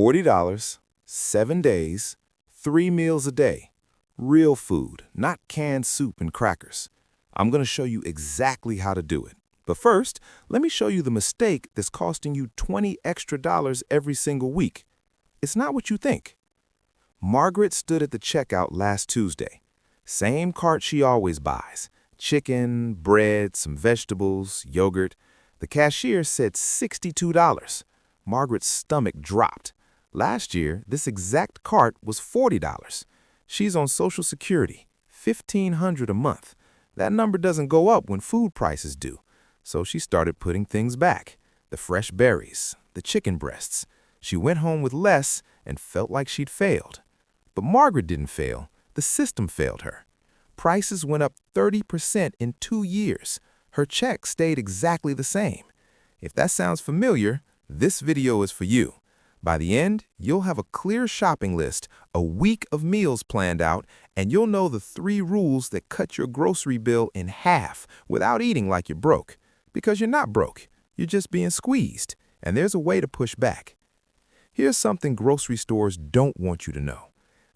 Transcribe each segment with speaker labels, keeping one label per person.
Speaker 1: $40, 7 days, 3 meals a day. Real food, not canned soup and crackers. I'm going to show you exactly how to do it. But first, let me show you the mistake that's costing you $20 extra every single week. It's not what you think. Margaret stood at the checkout last Tuesday. Same cart she always buys. Chicken, bread, some vegetables, yogurt. The cashier said $62. Margaret's stomach dropped. Last year, this exact cart was $40. She's on Social Security, $1,500 a month. That number doesn't go up when food prices do. So she started putting things back. The fresh berries, the chicken breasts. She went home with less and felt like she'd failed. But Margaret didn't fail. The system failed her. Prices went up 30% in 2 years. Her check stayed exactly the same. If that sounds familiar, this video is for you. By the end, you'll have a clear shopping list, a week of meals planned out, and you'll know the 3 rules that cut your grocery bill in half without eating like you're broke. Because you're not broke, you're just being squeezed, and there's a way to push back. Here's something grocery stores don't want you to know.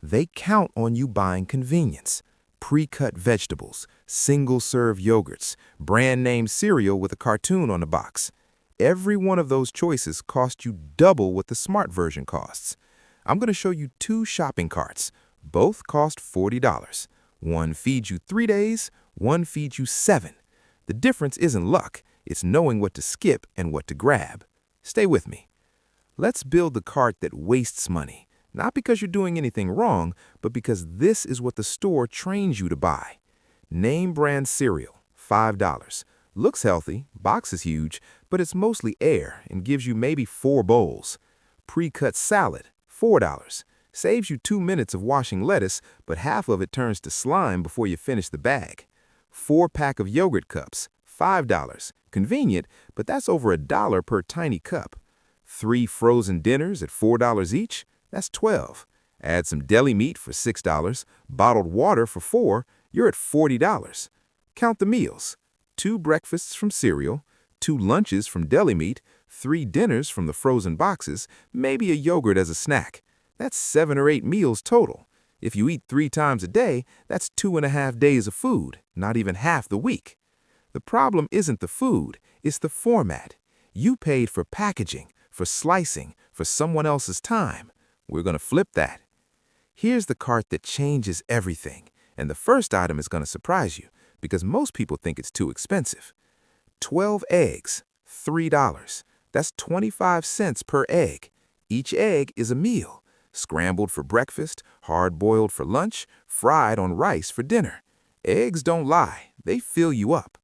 Speaker 1: They count on you buying convenience. Pre-cut vegetables, single-serve yogurts, brand-name cereal with a cartoon on the box. Every one of those choices costs you double what the smart version costs. I'm going to show you 2 shopping carts. Both cost $40. One feeds you 3 days, one feeds you 7. The difference isn't luck, it's knowing what to skip and what to grab. Stay with me. Let's build the cart that wastes money. Not because you're doing anything wrong, but because this is what the store trains you to buy. Name brand cereal, $5. Looks healthy, box is huge, but it's mostly air and gives you maybe 4 bowls. Pre-cut salad, $4. Saves you 2 minutes of washing lettuce, but half of it turns to slime before you finish the bag. 4-pack of yogurt cups, $5. Convenient, but that's over $1 per tiny cup. 3 frozen dinners at $4 each, that's $12. Add some deli meat for $6, bottled water for $4, you're at $40. Count the meals. 2 breakfasts from cereal, 2 lunches from deli meat, 3 dinners from the frozen boxes, maybe a yogurt as a snack. That's 7 or 8 meals total. If you eat 3 times a day, that's 2.5 days of food, not even half the week. The problem isn't the food, it's the format. You paid for packaging, for slicing, for someone else's time. We're going to flip that. Here's the cart that changes everything, and the first item is going to surprise you, because most people think it's too expensive. 12 eggs, $3. That's 25 cents per egg. Each egg is a meal. Scrambled for breakfast, hard-boiled for lunch, fried on rice for dinner. Eggs don't lie, they fill you up.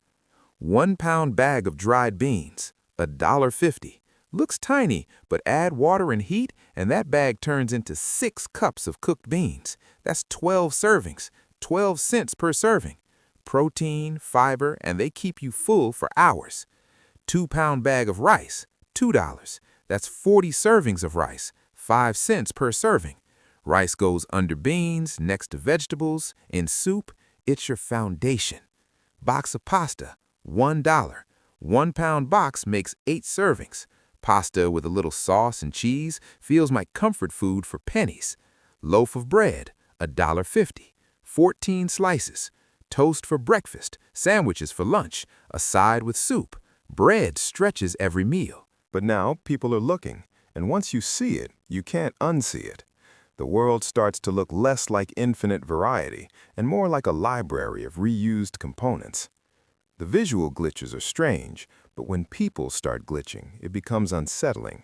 Speaker 1: 1-pound bag of dried beans, $1.50. Looks tiny, but add water and heat, and that bag turns into 6 cups of cooked beans. That's 12 servings, 12 cents per serving. Protein, fiber, and they keep you full for hours. 2-pound bag of rice, $2. That's 40 servings of rice, 5 cents per serving. Rice goes under beans, next to vegetables, in soup. It's your foundation. Box of pasta, $1. 1-pound box makes 8 servings. Pasta with a little sauce and cheese feels like comfort food for pennies. Loaf of bread, $1.50. 14 slices. Toast for breakfast, sandwiches for lunch, a side with soup. Bread stretches every meal.
Speaker 2: But now people are looking, and once you see it, you can't unsee it. The world starts to look less like infinite variety and more like a library of reused components. The visual glitches are strange, but when people start glitching, it becomes unsettling.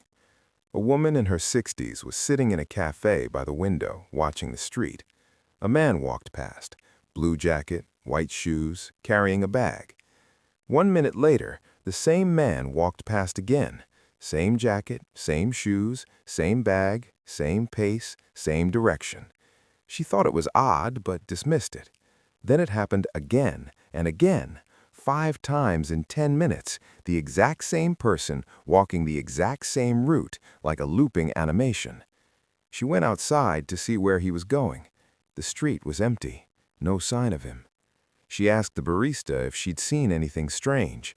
Speaker 2: A woman in her 60s was sitting in a cafe by the window, watching the street. A man walked past, blue jacket, white shoes, carrying a bag. 1 minute later, the same man walked past again. Same jacket, same shoes, same bag, same pace, same direction. She thought it was odd, but dismissed it. Then it happened again and again. 5 times in 10 minutes, the exact same person walking the exact same route, like a looping animation. She went outside to see where he was going. The street was empty, no sign of him. She asked the barista if she'd seen anything strange.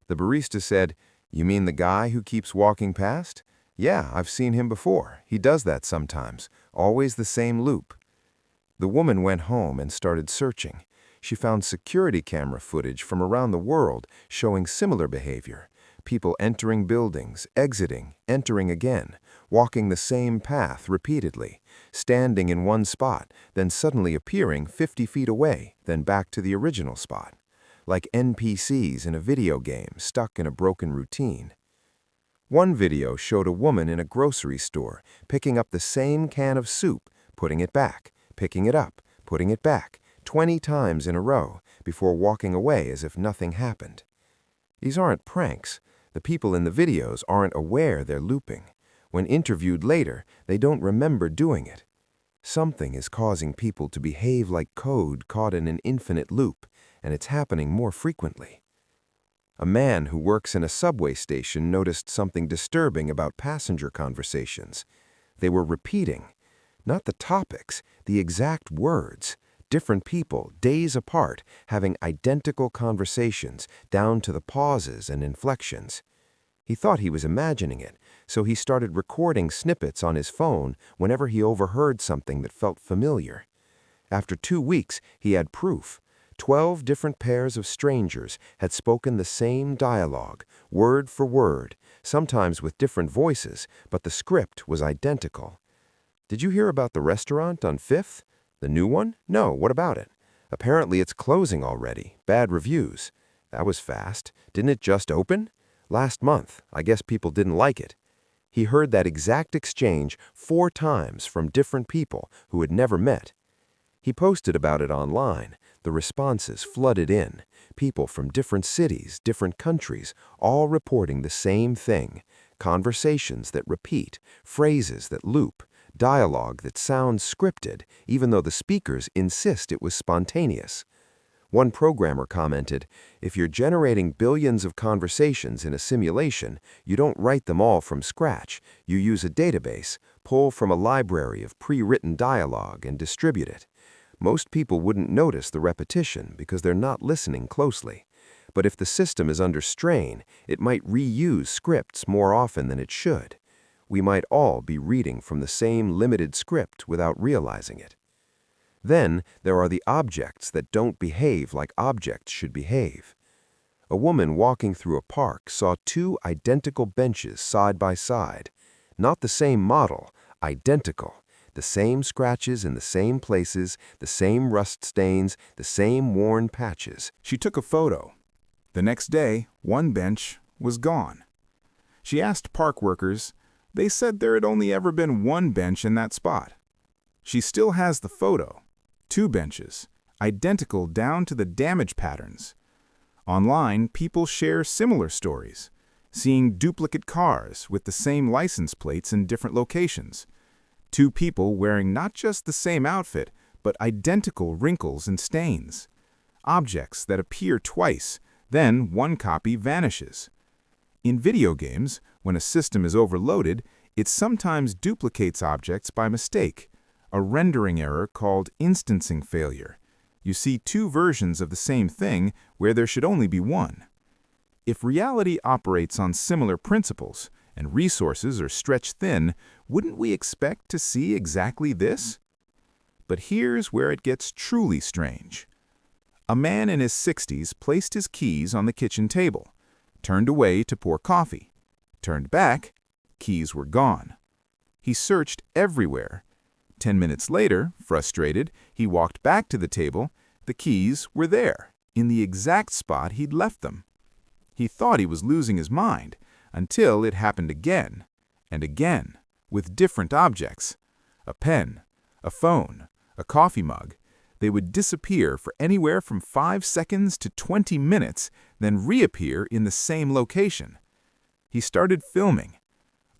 Speaker 2: The barista said, "You mean the guy who keeps walking past?" Yeah, I've seen him before. He does that sometimes. Always the same loop. The woman went home and started searching. She found security camera footage from around the world showing similar behavior. People entering buildings, exiting, entering again, walking the same path repeatedly, standing in one spot, then suddenly appearing 50 feet away, then back to the original spot. Like NPCs in a video game stuck in a broken routine. One video showed a woman in a grocery store picking up the same can of soup, putting it back, picking it up, putting it back, 20 times in a row before walking away as if nothing happened. These aren't pranks. The people in the videos aren't aware they're looping. When interviewed later, they don't remember doing it. Something is causing people to behave like code caught in an infinite loop, and it's happening more frequently. A man who works in a subway station noticed something disturbing about passenger conversations. They were repeating, not the topics, the exact words. Different people, days apart, having identical conversations down to the pauses and inflections. He thought he was imagining it, so he started recording snippets on his phone whenever he overheard something that felt familiar. After 2 weeks, he had proof. 12 different pairs of strangers had spoken the same dialogue, word for word, sometimes with different voices, but the script was identical. Did you hear about the restaurant on 5th? The new one? No, what about it? Apparently it's closing already. Bad reviews. That was fast. Didn't it just open? Last month. I guess people didn't like it. He heard that exact exchange 4 times from different people who had never met. He posted about it online. The responses flooded in. People from different cities, different countries, all reporting the same thing. Conversations that repeat, phrases that loop, dialogue that sounds scripted, even though the speakers insist it was spontaneous. One programmer commented, "If you're generating billions of conversations in a simulation, you don't write them all from scratch. You use a database, pull from a library of pre-written dialogue, and distribute it. Most people wouldn't notice the repetition because they're not listening closely. But if the system is under strain, it might reuse scripts more often than it should. We might all be reading from the same limited script without realizing it." Then there are the objects that don't behave like objects should behave. A woman walking through a park saw 2 identical benches side by side. Not the same model, identical. The same scratches in the same places, the same rust stains, the same worn patches.
Speaker 1: She took a photo. The next day, one bench was gone. She asked park workers. They said there had only ever been one bench in that spot. She still has the photo. 2 benches, identical down to the damage patterns. Online, people share similar stories, seeing duplicate cars with the same license plates in different locations. 2 people wearing not just the same outfit, but identical wrinkles and stains. Objects that appear twice, then one copy vanishes. In video games, when a system is overloaded, it sometimes duplicates objects by mistake, a rendering error called instancing failure. You see 2 versions of the same thing where there should only be one. If reality operates on similar principles, and resources are stretched thin, wouldn't we expect to see exactly this? But here's where it gets truly strange. A man in his 60s placed his keys on the kitchen table, turned away to pour coffee, turned back, keys were gone. He searched everywhere. 10 minutes later, frustrated, he walked back to the table. The keys were there, in the exact spot he'd left them. He thought he was losing his mind, until it happened again, and again, with different objects. A pen, a phone, a coffee mug. They would disappear for anywhere from 5 seconds to 20 minutes, then reappear in the same location. He started filming.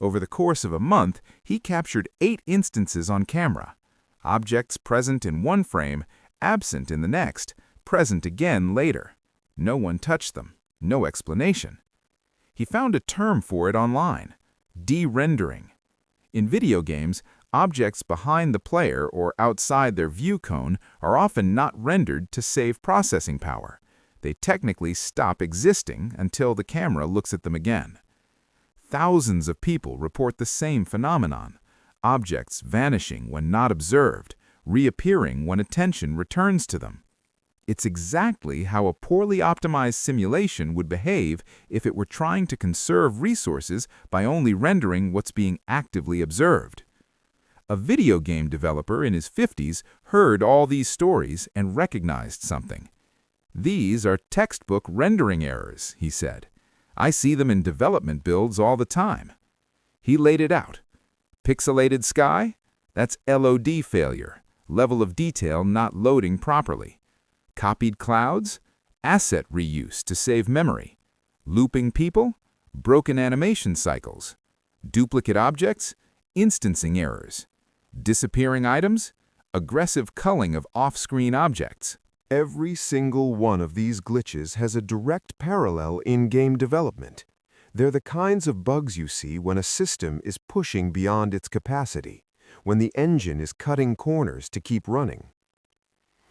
Speaker 1: Over the course of a month, he captured 8 instances on camera. Objects present in one frame, absent in the next, present again later. No one touched them, no explanation. He found a term for it online, de-rendering. In video games, objects behind the player or outside their view cone are often not rendered to save processing power. They technically stop existing until the camera looks at them again. Thousands of people report the same phenomenon: objects vanishing when not observed, reappearing when attention returns to them. It's exactly how a poorly optimized simulation would behave if it were trying to conserve resources by only rendering what's being actively observed. A video game developer in his 50s heard all these stories and recognized something. "These are textbook rendering errors," he said. "I see them in development builds all the time." He laid it out. Pixelated sky? That's LOD failure, level of detail not loading properly. Copied clouds? Asset reuse to save memory. Looping people? Broken animation cycles. Duplicate objects? Instancing errors. Disappearing items? Aggressive culling of off-screen objects.
Speaker 2: Every single one of these glitches has a direct parallel in game development. They're the kinds of bugs you see when a system is pushing beyond its capacity, when the engine is cutting corners to keep running.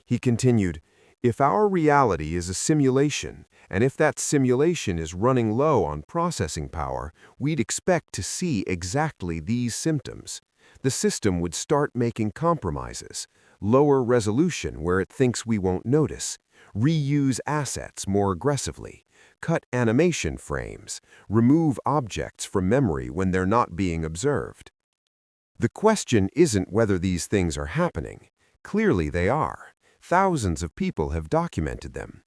Speaker 2: He continued, "If our reality is a simulation, and if that simulation is running low on processing power, we'd expect to see exactly these symptoms. The system would start making compromises, lower resolution where it thinks we won't notice, reuse assets more aggressively, cut animation frames, remove objects from memory when they're not being observed. The question isn't whether these things are happening. Clearly they are. Thousands of people have documented them.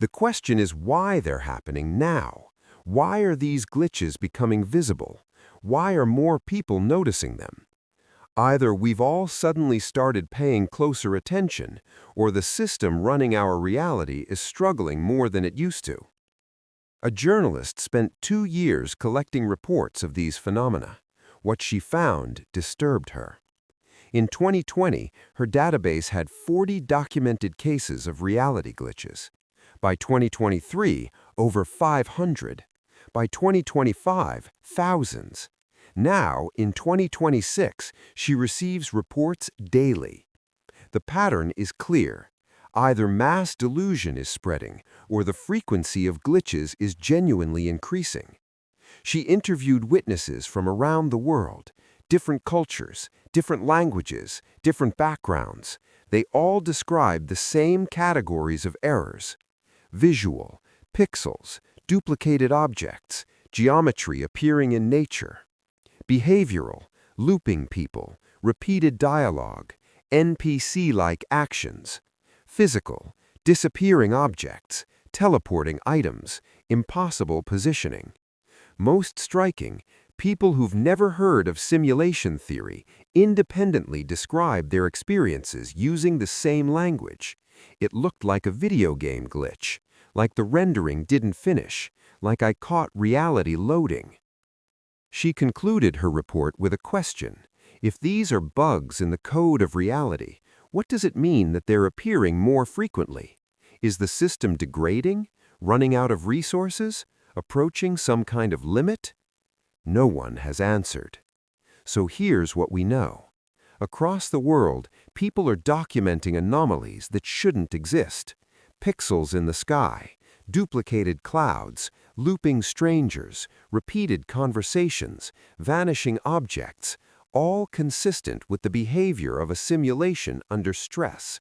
Speaker 2: The question is why they're happening now. Why are these glitches becoming visible? Why are more people noticing them? Either we've all suddenly started paying closer attention, or the system running our reality is struggling more than it used to." A journalist spent 2 years collecting reports of these phenomena. What she found disturbed her. In 2020, her database had 40 documented cases of reality glitches. By 2023, over 500. By 2025, thousands. Now, in 2026, she receives reports daily. The pattern is clear. Either mass delusion is spreading, or the frequency of glitches is genuinely increasing. She interviewed witnesses from around the world, different cultures, different languages, different backgrounds. They all described the same categories of errors: visual, pixels, duplicated objects, geometry appearing in nature; behavioral, looping people, repeated dialogue, NPC-like actions; physical, disappearing objects, teleporting items, impossible positioning. Most striking, people who've never heard of simulation theory independently described their experiences using the same language. It looked like a video game glitch, like the rendering didn't finish, like I caught reality loading. She concluded her report with a question. If these are bugs in the code of reality, what does it mean that they're appearing more frequently? Is the system degrading, running out of resources, approaching some kind of limit? No one has answered. So here's what we know. Across the world, people are documenting anomalies that shouldn't exist. Pixels in the sky, duplicated clouds, looping strangers, repeated conversations, vanishing objects, all consistent with the behavior of a simulation under stress.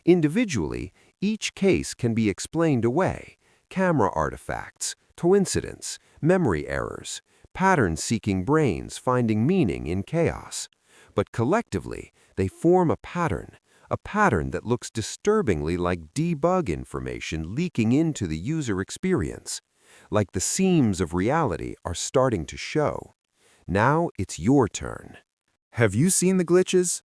Speaker 2: Individually, each case can be explained away: camera artifacts, coincidence, memory errors, pattern-seeking brains finding meaning in chaos. But collectively, they form a pattern that looks disturbingly like debug information leaking into the user experience. Like the seams of reality are starting to show. Now it's your turn.
Speaker 1: Have you seen the glitches?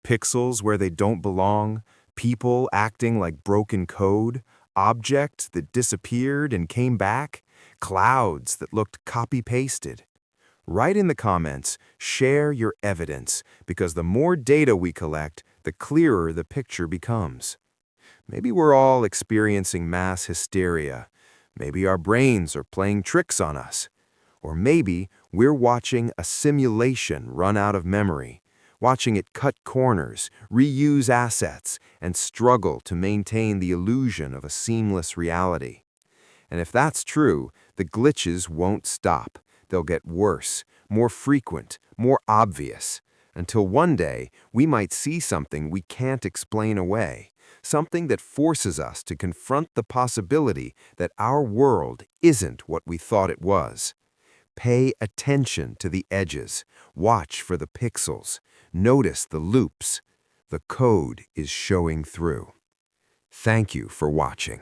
Speaker 1: Pixels where they don't belong, people acting like broken code, objects that disappeared and came back, clouds that looked copy-pasted. Write in the comments, share your evidence, because the more data we collect, the clearer the picture becomes. Maybe we're all experiencing mass hysteria. Maybe our brains are playing tricks on us. Or maybe we're watching a simulation run out of memory, watching it cut corners, reuse assets, and struggle to maintain the illusion of a seamless reality. And if that's true, the glitches won't stop.
Speaker 3: They'll get worse, more frequent, more obvious, until one day we might see something we can't explain away, something that forces us to confront the possibility that our world isn't what we thought it was. Pay attention to the edges, watch for the pixels, notice the loops. The code is showing through. Thank you for watching.